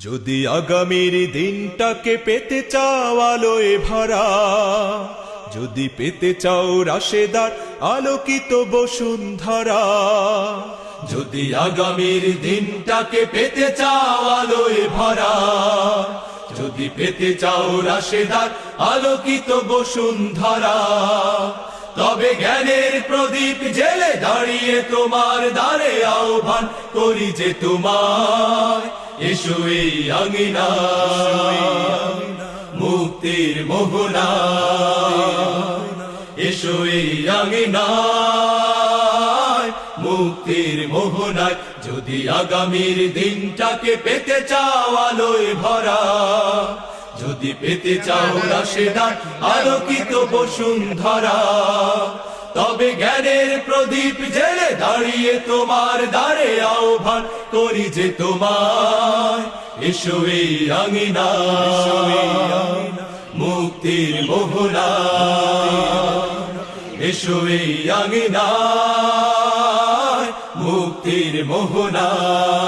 যদি আগামীর দিনটাকে পেতে চাও আলোয় ভরা, যদি পেতে চাও রাশেদার আলোকিত বসুন্ধরা, যদি আগামীর দিনটাকে পেতে চাও আলোয় ভরা, যদি পেতে চাও রাশেদার আলোকিত বসুন্ধরা, তবে জ্ঞানের প্রদীপ জেলে দাঁড়িয়ে তোমার দ্বারে আহ্বান করি যে তোমায়, এসো এই আঙিনায় মুক্তির মোহনায়, এসো এই আঙিনায় মুক্তির মোহনায়। যদি আগামীর দিনটাকে পেতে চাও আলোয় ভরা, যদি পেতে চাও রাশেদার আলোকিত বসুন্ধরা, তবে জ্ঞানের প্রদীপ জেলে দাঁড়িয়ে তোমার দ্বারে আহ্বান করি যে তোমায়, এসো এই আঙিনায় মুক্তির মোহনায়, এসো এই আঙিনায় মুক্তির মোহনায়।